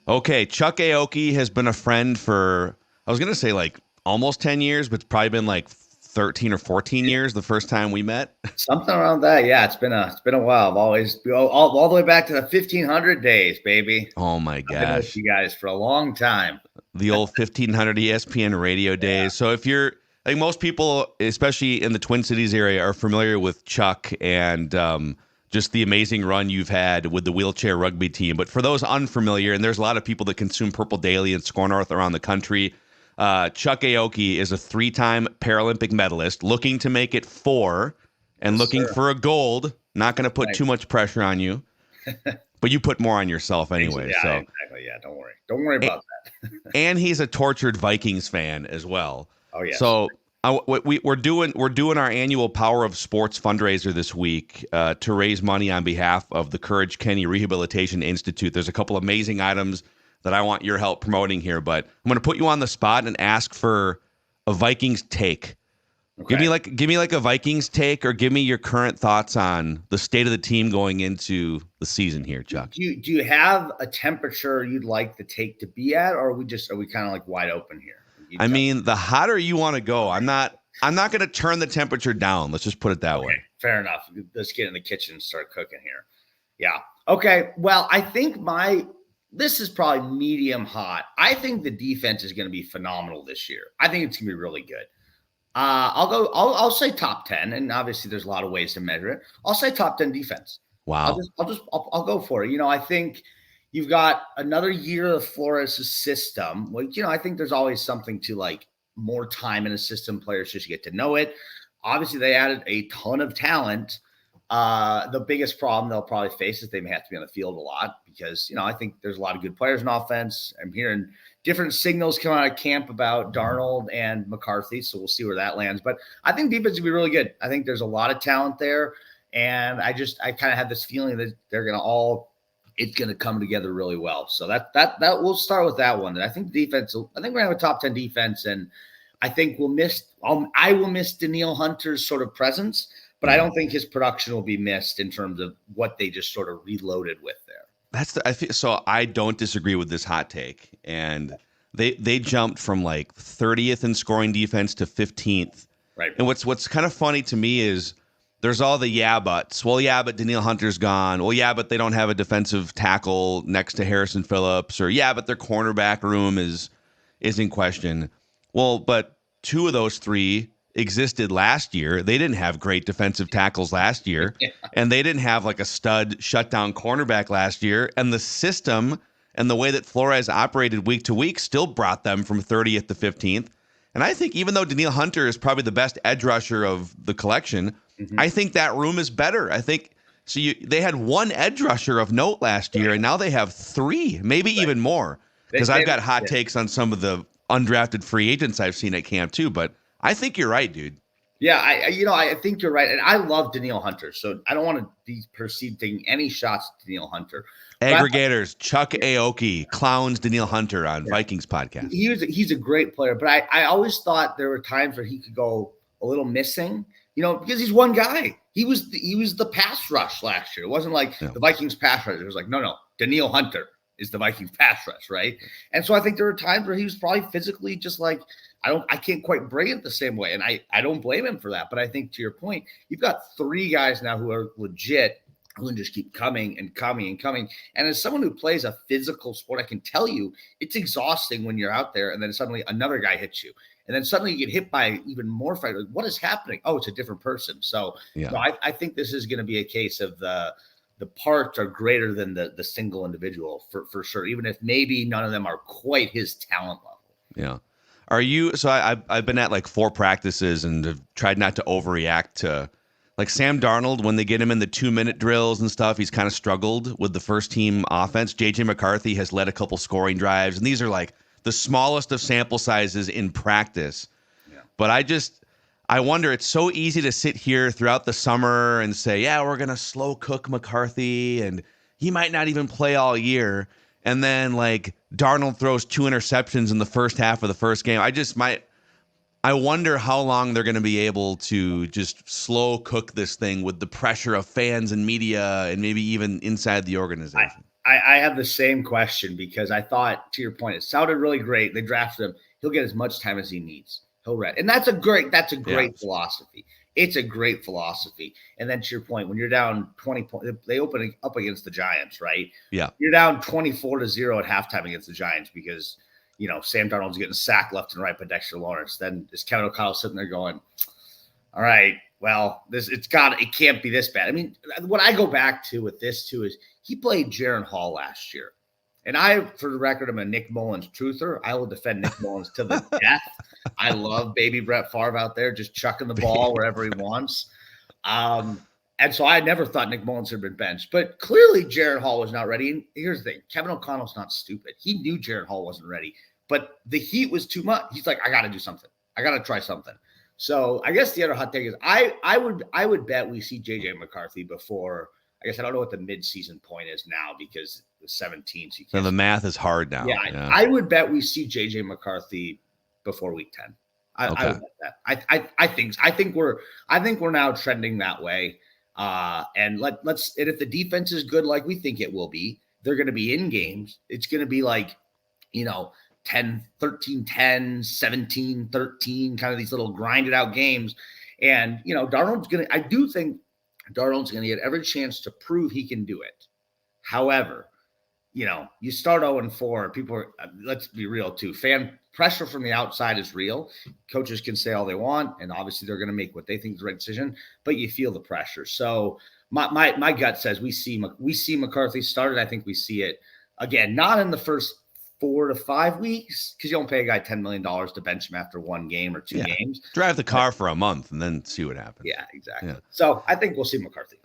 Okay, Chuck Aoki has been a friend for, I was going to say like almost 10 years, but it's probably been like 13 or 14 years the first time we met. Something around that. Yeah, it's been a while. I've always all the way back to the 1500 days, baby. Oh my I've been with gosh. you guys for a long time. The old 1500 ESPN radio days. So if you're, I think most people, especially in the Twin Cities area, are familiar with Chuck and just the amazing run you've had with the wheelchair rugby team. But for those unfamiliar, and there's a lot of people that consume Purple Daily and Score North around the country, Chuck Aoki is a 3-time Paralympic medalist, looking to make it 4 and Yes, looking sir. for a gold. Not going to put Right. too much pressure on you, but you put more on yourself anyway. Yeah, So, exactly. Yeah, don't worry. Don't worry about that. and he's a tortured Vikings fan as well. Oh yes. So we're doing our annual Power of Sports fundraiser this week to raise money on behalf of the Courage Kenny Rehabilitation Institute. There's a couple amazing items that I want your help promoting here, but I'm going to put you on the spot and ask for a Vikings take. Okay. Give me like a Vikings take, or give me your current thoughts on the state of the team going into the season here, Chuck. Do you have a temperature you'd like the take to be at, or are we kind of like wide open here? I mean, the hotter you want to go. I'm not going to turn the temperature down. Let's just put it that way. Fair enough. Let's get in the kitchen and start cooking here. Yeah. Okay. Well, I think this is probably medium hot. I think the defense is going to be phenomenal this year. I think it's going to be really good. I'll say top 10, and obviously there's a lot of ways to measure it. I'll say top 10 defense. Wow. I'll go for it. I think you've got another year of Flores' system. Well, I think there's always something to like more time in a system. Players just get to know it. Obviously, they added a ton of talent. The biggest problem they'll probably face is they may have to be on the field a lot because, I think there's a lot of good players in offense. I'm hearing different signals coming out of camp about Darnold and McCarthy, so we'll see where that lands. But I think defense will be really good. I think there's a lot of talent there, and I kind of have this feeling that they're going to it's going to come together really well. So that we'll start with that one. I think defense. I think we're going to have a top 10 defense, and I think I will miss Danielle Hunter's sort of presence, but I don't think his production will be missed in terms of what they just sort of reloaded with there. So I don't disagree with this hot take, and they jumped from like 30th in scoring defense to 15th. Right. And what's kind of funny to me is there's all the yeah buts. Well, yeah, but Danielle Hunter's gone. Well, yeah, but they don't have a defensive tackle next to Harrison Phillips, or yeah, but their cornerback room is in question. Well, but 2 of those 3 existed last year. They didn't have great defensive tackles last year, and they didn't have like a stud shutdown cornerback last year. And the system and the way that Flores operated week to week still brought them from 30th to 15th. And I think even though Danielle Hunter is probably the best edge rusher of the collection, I think that room is better. I think so. They had 1 edge rusher of note last year, and now they have 3, maybe even more. Because I've got hot takes on some of the undrafted free agents I've seen at camp too. But I think you're right, dude. Yeah, I think you're right, and I love Danielle Hunter, so I don't want to be perceived taking any shots at Danielle Hunter. Aggregators, Chuck Aoki clowns Danielle Hunter on Vikings podcast. He's a great player, but I always thought there were times where he could go a little missing, because he's one guy. He was the pass rush last year. It wasn't like the Vikings pass rush. It was like, no, Danielle Hunter is the Vikings pass rush, right? And so I think there were times where he was probably physically just like, I can't quite bring it the same way. And I don't blame him for that. But I think to your point, you've got 3 guys now who are legit, who can just keep coming and coming and coming. And as someone who plays a physical sport, I can tell you it's exhausting when you're out there and then suddenly another guy hits you. And then suddenly you get hit by even more fighters. What is happening? Oh, it's a different person. So I think this is going to be a case of the parts are greater than the single individual for sure, even if maybe none of them are quite his talent level. Yeah. Are you, so I've been at like 4 practices and have tried not to overreact to like Sam Darnold. When they get him in the 2-minute drills and stuff, he's kind of struggled with the first team offense. JJ McCarthy has led a couple scoring drives, and these are like the smallest of sample sizes in practice. Yeah. But I wonder, it's so easy to sit here throughout the summer and say, yeah, we're going to slow cook McCarthy and he might not even play all year. And then like Darnold throws 2 interceptions in the first half of the first game. I wonder how long they're going to be able to just slow cook this thing with the pressure of fans and media and maybe even inside the organization. I have the same question because I thought, to your point, it sounded really great. They drafted him. He'll get as much time as he needs. He'll read. And that's a great philosophy. It's a great philosophy. And then to your point, when you're down 20 points, they open up against the Giants, right? Yeah. You're down 24-0 at halftime against the Giants because, Sam Darnold's getting sacked left and right by Dexter Lawrence. Then is Kevin O'Connell sitting there going, all right, well, it can't be this bad. I mean, what I go back to with this too is he played Jaron Hall last year. And I, for the record, am a Nick Mullins truther. I will defend Nick Mullins to the death. I love baby Brett Favre out there just chucking the ball wherever he wants. And so I never thought Nick Mullins had been benched. But clearly Jaron Hall was not ready. And here's the thing. Kevin O'Connell's not stupid. He knew Jaron Hall wasn't ready. But the heat was too much. He's like, I got to do something. I got to try something. So I guess the other hot take is I would bet we see J.J. McCarthy before – I guess I don't know what the mid-season point is now because the 17th. So the math is hard now. Yeah. I would bet we see J.J. McCarthy before week 10. I would bet that. I think we're now trending that way. And let's and if the defense is good like we think it will be, they're going to be in games. It's going to be like 10, 13, 10, 17, 13, kind of these little grinded out games. And I do think Darnold's going to get every chance to prove he can do it. However, you start 0-4. People are, let's be real too. Fan pressure from the outside is real. Coaches can say all they want, and obviously they're going to make what they think is the right decision, but you feel the pressure. So my gut says we see McCarthy started. I think we see it again, not in the first 4 to 5 weeks, because you don't pay a guy $10 million to bench him after one game or two games. Drive the car for a month and then see what happens. Yeah, exactly. Yeah. So I think we'll see McCarthy.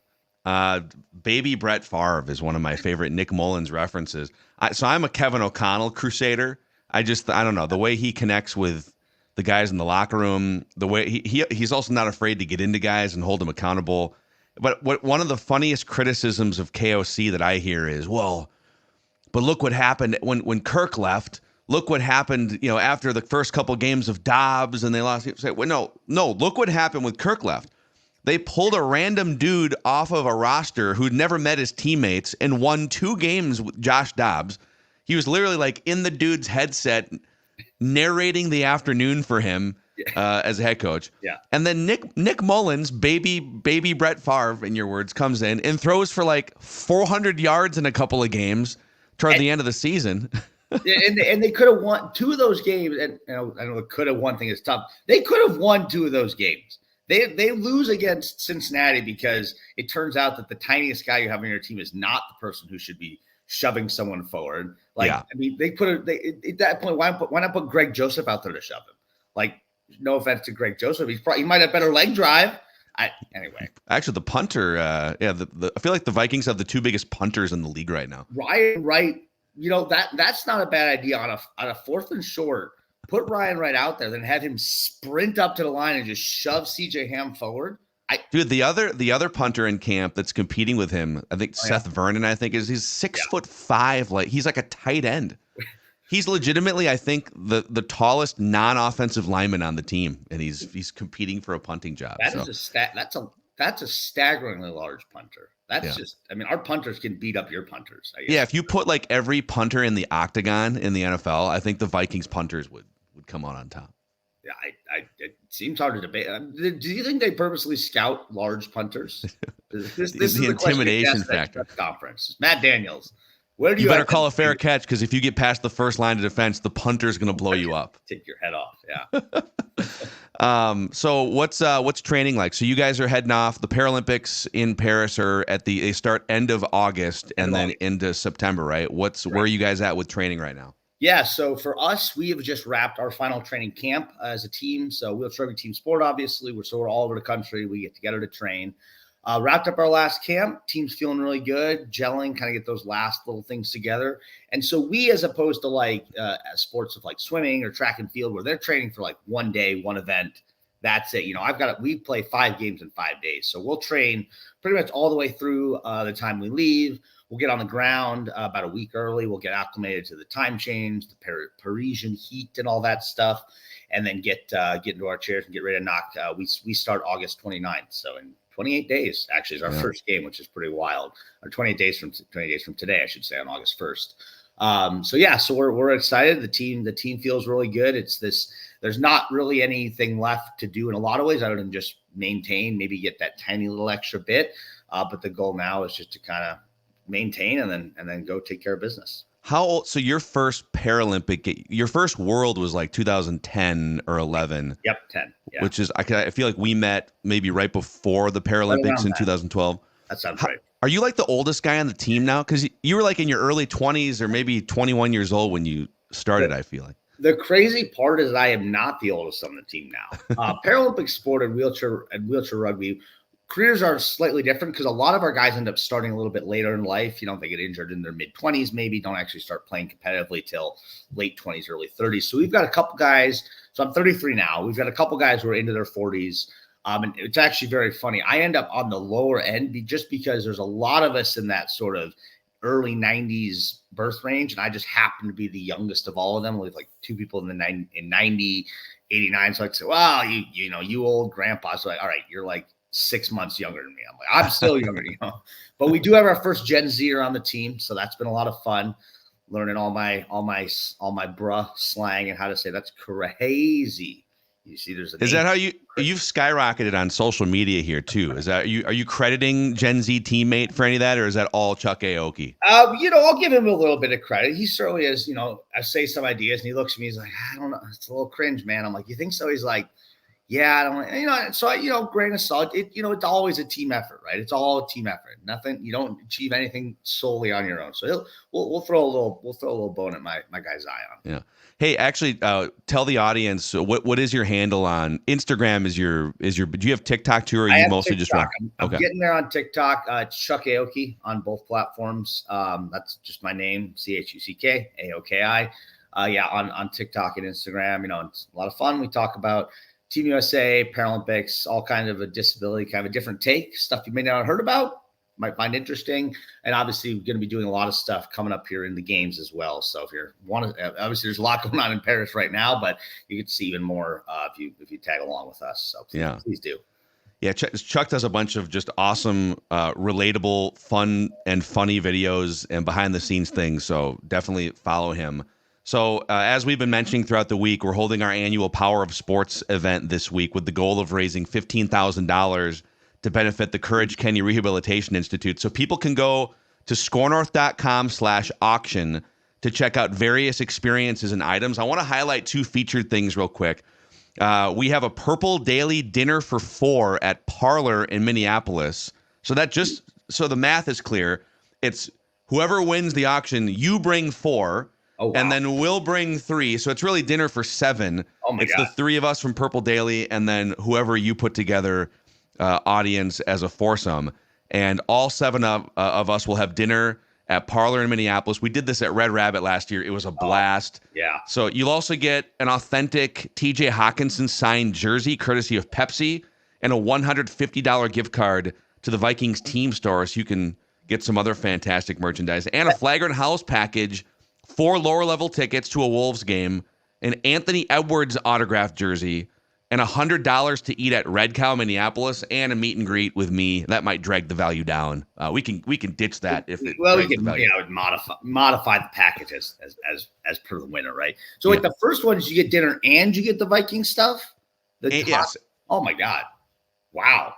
Baby Brett Favre is one of my favorite Nick Mullins references. So I'm a Kevin O'Connell crusader. I don't know, the way he connects with the guys in the locker room, the way he's also not afraid to get into guys and hold them accountable. But one of the funniest criticisms of KOC that I hear is, well, but look what happened when Kirk left. Look what happened, after the first couple games of Dobbs and they lost. Well, no. Look what happened with Kirk left. They pulled a random dude off of a roster who'd never met his teammates and won 2 games with Josh Dobbs. He was literally like in the dude's headset, narrating the afternoon for him as a head coach. Yeah. And then Nick Mullins, baby Brett Favre, in your words, comes in and throws for like 400 yards in a couple of games toward the end of the season. and they could have won 2 of those games. And I know the could have won thing is tough. They could have won 2 of those games. They lose against Cincinnati because it turns out that the tiniest guy you have on your team is not the person who should be shoving someone forward. I mean, at that point, why not put Greg Joseph out there to shove him? Like, no offense to Greg Joseph, he might have better leg drive. Anyway, actually, the punter, I feel like the Vikings have the 2 biggest punters in the league right now. Ryan Wright, that's not a bad idea on a 4th and short. Put Ryan Wright out there, then have him sprint up to the line and just shove CJ Ham forward. Dude, the other punter in camp that's competing with him, I think Seth Vernon, he's 6'5", like he's like a tight end. He's legitimately, I think, the tallest non-offensive lineman on the team, and he's competing for a punting job. That's a staggeringly large punter. Our punters can beat up your punters. I guess. Yeah, if you put like every punter in the octagon in the NFL, I think the Vikings punters would come on top. Yeah, it seems hard to debate. Do you think they purposely scout large punters? This is the intimidation factor. Conference. Matt Daniels. You better call a fair catch, because if you get past the first line of defense, the punter's going to blow you up. Take your head off. Yeah. So what's training like? So you guys are heading off. The Paralympics in Paris they start end of August and then into September, right? Where are you guys at with training right now? Yeah, so for us, we have just wrapped our final training camp as a team. So wheelchair rugby team sport, obviously. We're all over the country. We get together to train. Wrapped up our last camp. Team's feeling really good, gelling, kind of get those last little things together. And so we, as opposed to sports of like swimming or track and field, where they're training for like one day, one event, that's it. We play 5 games in 5 days. So we'll train pretty much all the way through the time we leave. We'll get on the ground about a week early. We'll get acclimated to the time change, the Parisian heat and all that stuff, and then get into our chairs and get ready to knock. We start August 29th. So in 28 days actually is our first game, which is pretty wild. Or 28 days from today, I should say, on August 1st. So we're excited. The team feels really good. There's not really anything left to do in a lot of ways other than just maintain, maybe get that tiny little extra bit. But the goal now is just to kind of maintain and then go take care of business. How old? So your first your first World was like 2010 or 11. Yep, 10. Yeah. Which is, I feel like we met maybe right before the Paralympics in 2012. That sounds right. Are you like the oldest guy on the team now? Because you were like in your early 20s or maybe 21 years old when you started, I feel like. The crazy part is I am not the oldest on the team now. Paralympic sport and wheelchair rugby, careers are slightly different because a lot of our guys end up starting a little bit later in life. They get injured in their mid-20s, maybe don't actually start playing competitively till late 20s, early 30s. So we've got a couple guys. So I'm 33 now. We've got a couple guys who are into their 40s. And it's actually very funny. I end up on the lower end just because there's a lot of us in that sort of early 90s birth range. And I just happen to be the youngest of all of them. We have like two people in 90, 89. So I'd say, wow, you old grandpa. So all right, you're like 6 months younger than me. I'm like, I'm still younger, But we do have our first Gen Zer on the team. So that's been a lot of fun. Learning all my bruh slang and how to say that's crazy. You see, is that how you've skyrocketed on social media here too? Is that are you crediting Gen Z teammate for any of that, or is that all Chuck Aoki? I'll give him a little bit of credit. He certainly is. I say some ideas, and he looks at me. He's like, I don't know, it's a little cringe, man. I'm like, you think so? He's like, yeah, I don't. So grain of salt. It's always a team effort, right? It's all a team effort. Nothing. You don't achieve anything solely on your own. So we'll throw a little bone at my guy's eye on. Yeah. Hey, actually, tell the audience what is your handle on Instagram? Is your do you have TikTok too, or are you mostly TikTok. just I'm getting there on TikTok. It's Chuck Aoki on both platforms. That's just my name, CHUCK AOKI. On TikTok and Instagram. It's a lot of fun. We talk about Team USA, Paralympics, all kind of a disability, kind of a different take, stuff you may not have heard about, might find interesting. And obviously we're going to be doing a lot of stuff coming up here in the games as well. So if you're obviously there's a lot going on in Paris right now, but you get to see even more if you tag along with us. So please do. Yeah, Chuck does a bunch of just awesome, relatable, fun, and funny videos and behind the scenes things. So definitely follow him. So as we've been mentioning throughout the week, we're holding our annual Power of Sports event this week with the goal of raising $15,000 to benefit the Courage Kenny Rehabilitation Institute. So people can go to scorenorth.com/auction to check out various experiences and items. I want to highlight two featured things real quick. We have a Purple Daily Dinner for 4 at Parlor in Minneapolis. So so the math is clear. It's whoever wins the auction, you bring 4. Oh, wow. And then we'll bring 3. So it's really dinner for 7. Oh my God. It's the 3 of us from Purple Daily and then whoever you put together audience as a foursome. And all 7 of us will have dinner at Parlor in Minneapolis. We did this at Red Rabbit last year. It was a blast. Yeah. So you'll also get an authentic TJ Hawkinson signed jersey courtesy of Pepsi and a $150 gift card to the Vikings team store so you can get some other fantastic merchandise. And a Flagrant House package, 4 lower level tickets to a Wolves game, an Anthony Edwards autographed jersey, and $100 to eat at Red Cow, Minneapolis, and a meet and greet with me. That might drag the value down. We can ditch that if it. Well, we can modify the package as per the winner, right? So with the first ones, you get dinner and you get the Viking stuff. Yes. Oh my God! Wow.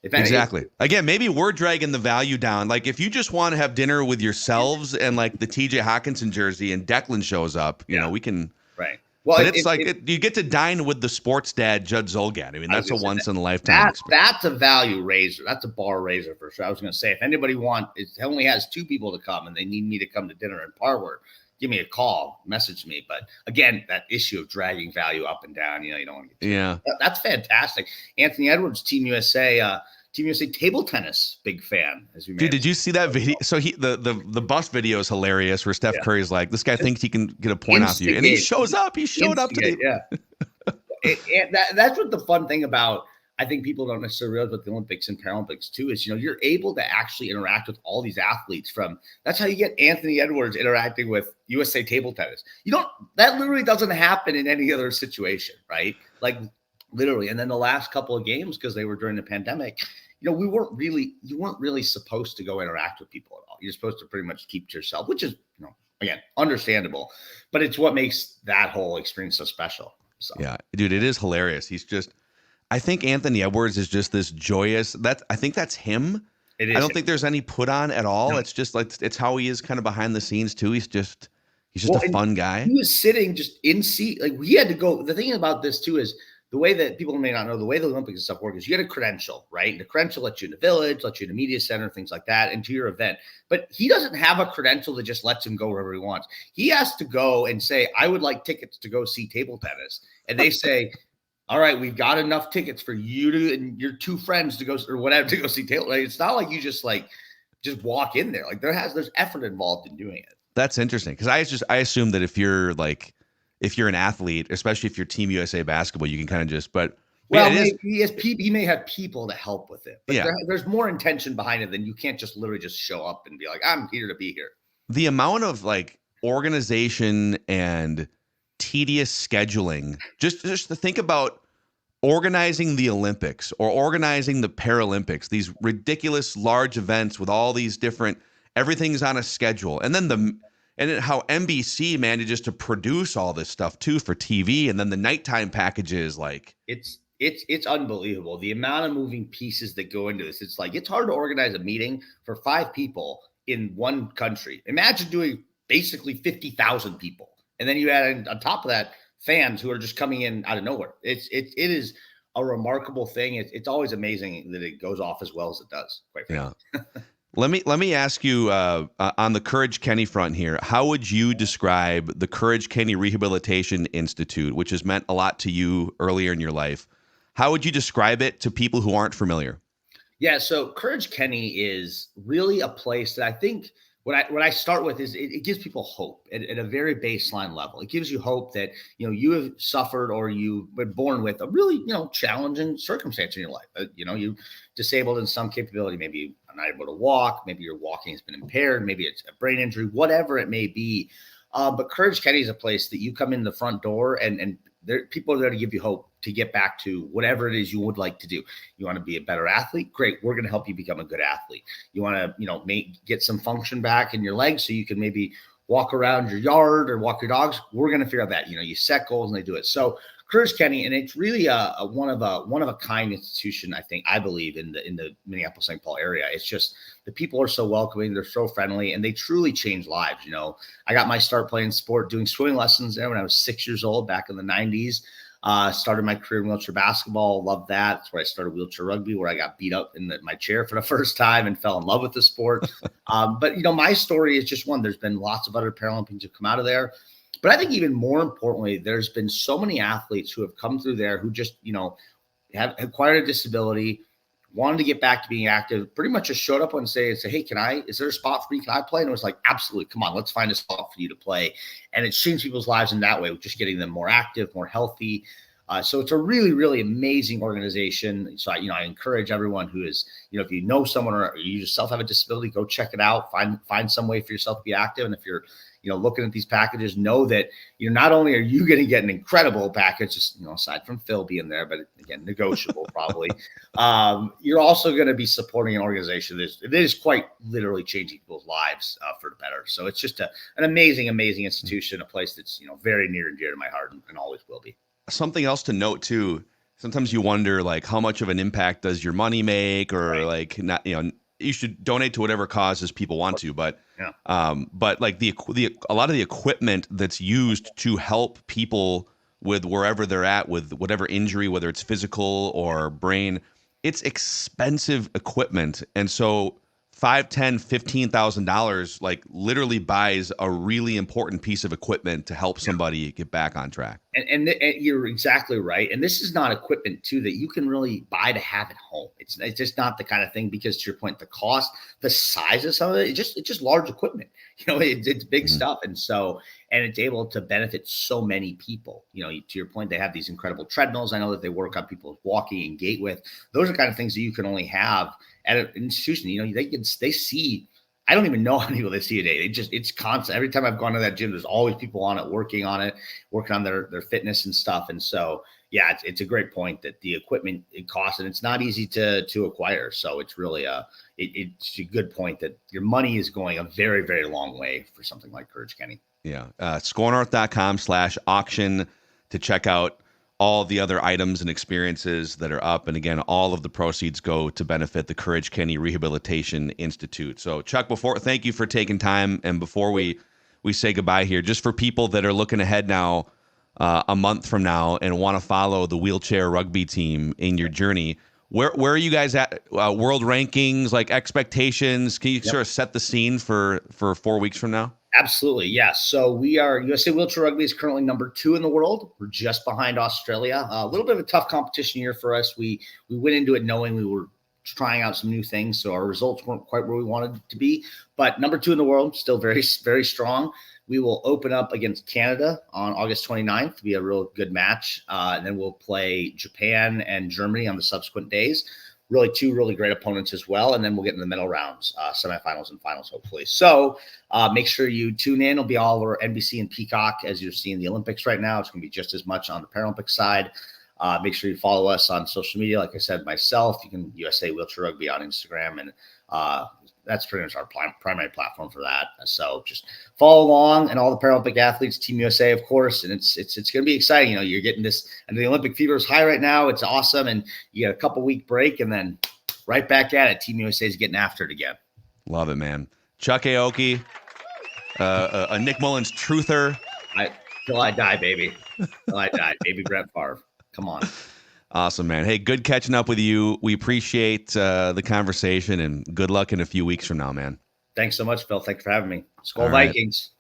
Exactly. Again, maybe we're dragging the value down. Like if you just want to have dinner with yourselves and like the TJ Hawkinson jersey and Declan shows up, we can. Right. Well, but you get to dine with the sports dad, Judd Zolgad. I mean, that's a once in a lifetime experience. That's a value raiser. That's a bar raiser for sure. I was going to say, if anybody it only has 2 people to come and they need me to come to dinner in Parlor, give me a call, message me. But again, that issue of dragging value up and down, you don't want to get that's fantastic. Anthony Edwards, Team USA table tennis, big fan. Dude, did you see that video? So the bus video is hilarious where Steph Curry's like, this guy thinks he can get a point off you. And he shows up. He showed up to that's what the fun thing about, I think people don't necessarily realize with the Olympics and Paralympics too, is, you're able to actually interact with all these athletes that's how you get Anthony Edwards interacting with USA table tennis. That literally doesn't happen in any other situation, right? Like literally. And then the last couple of games, because they were during the pandemic, you weren't really supposed to go interact with people at all. You're supposed to pretty much keep to yourself, which is, again, understandable, but it's what makes that whole experience so special. So Yeah, dude, it is hilarious. I think Anthony Edwards is just this joyous. I think that's him. it I is. don't think there's any put on at all. No. It's just like it's how he is kind of behind the scenes too. He's just Well, a fun guy. He was sitting just in seat. Like we had to go. The thing about this too is the way that people may not know, the way the Olympics and stuff work is you get a credential, right? And the credential lets you in the village, lets you in the media center, things like that, into your event. But he doesn't have a credential that just lets him go wherever he wants. He has to go and say, I would like tickets to go see table tennis. And they say, all right, we've got enough tickets for you and your two friends to go or whatever to go see table. Like, it's not like you just walk in there. Like there's effort involved in doing it. That's interesting because I assume that if you're an athlete, especially if you're Team USA basketball, you can kind of just. But well, he may have people to help with it, but yeah. there's more intention behind it than you can't just literally just show up and be like, I'm here to be here. The amount of organization and tedious scheduling, just to think about organizing the Olympics or organizing the Paralympics, these ridiculous large events with all these different, everything's on a schedule. And then how NBC manages to produce all this stuff too for TV. And then the nighttime packages, it's unbelievable. The amount of moving pieces that go into this. It's hard to organize a meeting for 5 people in one country. Imagine doing basically 50,000 people. And then you add on top of that, fans who are just coming in out of nowhere. It is a remarkable thing. It's always amazing that it goes off as well as it does. Quite frankly. Yeah. Let me ask you on the Courage Kenny front here. How would you describe the Courage Kenny Rehabilitation Institute, which has meant a lot to you earlier in your life? How would you describe it to people who aren't familiar? Yeah, so Courage Kenny is really a place that I think what I start with is it gives people hope at a very baseline level. It gives you hope that, you have suffered or you've been born with a really, challenging circumstance in your life. You disabled in some capability, maybe you're not able to walk, maybe your walking has been impaired, maybe it's a brain injury, whatever it may be. But Courage Kenny is a place that you come in the front door and people are there to give you hope to get back to whatever it is you would like to do. You want to be a better athlete? Great. We're going to help you become a good athlete. You want to, get some function back in your legs so you can maybe walk around your yard or walk your dogs. We're going to figure out that, you set goals and they do it. So Courage Kenny, and it's really a one of a kind institution, I believe in the Minneapolis-St. Paul area. It's just the people are so welcoming, they're so friendly, and they truly change lives. I got my start playing sport, doing swimming lessons there when I was 6 years old back in the 90s. Started my career in wheelchair basketball. Loved that. That's where I started wheelchair rugby, where I got beat up in my chair for the first time and fell in love with the sport. But my story is just one. There's been lots of other Paralympians who come out of there. But I think even more importantly, there's been so many athletes who have come through there who just, have acquired a disability, wanted to get back to being active, pretty much just showed up and say, hey, is there a spot for me? Can I play? And it was like, absolutely. Come on, let's find a spot for you to play. And it's changed people's lives in that way, just getting them more active, more healthy. So it's a really, really amazing organization. So, I encourage everyone who is, if you know someone or you yourself have a disability, go check it out, find some way for yourself to be active. And if you're, looking at these packages, know that not only are you going to get an incredible package, just, aside from Phil being there, but again, negotiable probably, you're also going to be supporting an organization that is quite literally changing people's lives for the better. So it's just an amazing, amazing institution, a place that's, very near and dear to my heart and always will be. Something else to note too, sometimes you wonder how much of an impact does your money make, or not, you should donate to whatever causes people want to, but a lot of the equipment that's used to help people with wherever they're at with whatever injury, whether it's physical or brain, it's expensive equipment. And so $5,000, $10,000, $15,000 literally buys a really important piece of equipment to help somebody get back on track. And you're exactly right. And this is not equipment too that you can really buy to have at home. It's just not the kind of thing, because to your point, the cost, the size of some of it, it's just large equipment. It's big stuff. And it's able to benefit so many people. To your point, they have these incredible treadmills. I know that they work on people's walking and gait with. Those are kind of things that you can only have at an institution. They see I don't even know how many people they see a day. It's constant. Every time I've gone to that gym, there's always people on it, working on their fitness and stuff. And so, yeah, it's a great point that the equipment, it costs, and it's not easy to acquire. So it's really it's a good point that your money is going a very, very long way for something like Courage Kenny. Yeah. ScoreNorth.com/auction to check out all the other items and experiences that are up. And again, all of the proceeds go to benefit the Courage Kenny Rehabilitation Institute. So Chuck, thank you for taking time. And before we say goodbye here, just for people that are looking ahead now, a month from now, and want to follow the wheelchair rugby team in your journey, where are you guys at? World rankings, like expectations? Can you sort of set the scene for 4 weeks from now? Absolutely. Yes. So we are, USA Wheelchair Rugby is currently number 2 in the world. We're just behind Australia. A little bit of a tough competition year for us. We went into it knowing we were trying out some new things, so our results weren't quite where we wanted to be. But number 2 in the world, still very, very strong. We will open up against Canada on August 29th to be a real good match. And then we'll play Japan and Germany on the subsequent days. Really 2 really great opponents as well. And then we'll get in the middle rounds, semifinals and finals, hopefully. So make sure you tune in. It'll be all over NBC and Peacock, as you're seeing the Olympics right now. It's going to be just as much on the Paralympic side. Make sure you follow us on social media. Like I said, myself, you can USA Wheelchair Rugby on Instagram, and that's pretty much our primary platform for that. So just follow along, and all the Paralympic athletes, Team USA, of course. And it's going to be exciting. You know, you're getting this, and the Olympic fever is high right now. It's awesome. And you get a couple week break, and then right back at it. Team USA is getting after it again. Love it, man. Chuck Aoki, a Nick Mullins truther. Till I die, baby. Till I die, baby Brett Favre. Come on. Awesome, man. Hey, good catching up with you. We appreciate the conversation, and good luck in a few weeks from now, man. Thanks so much, Phil. Thanks for having me. Skol Vikings.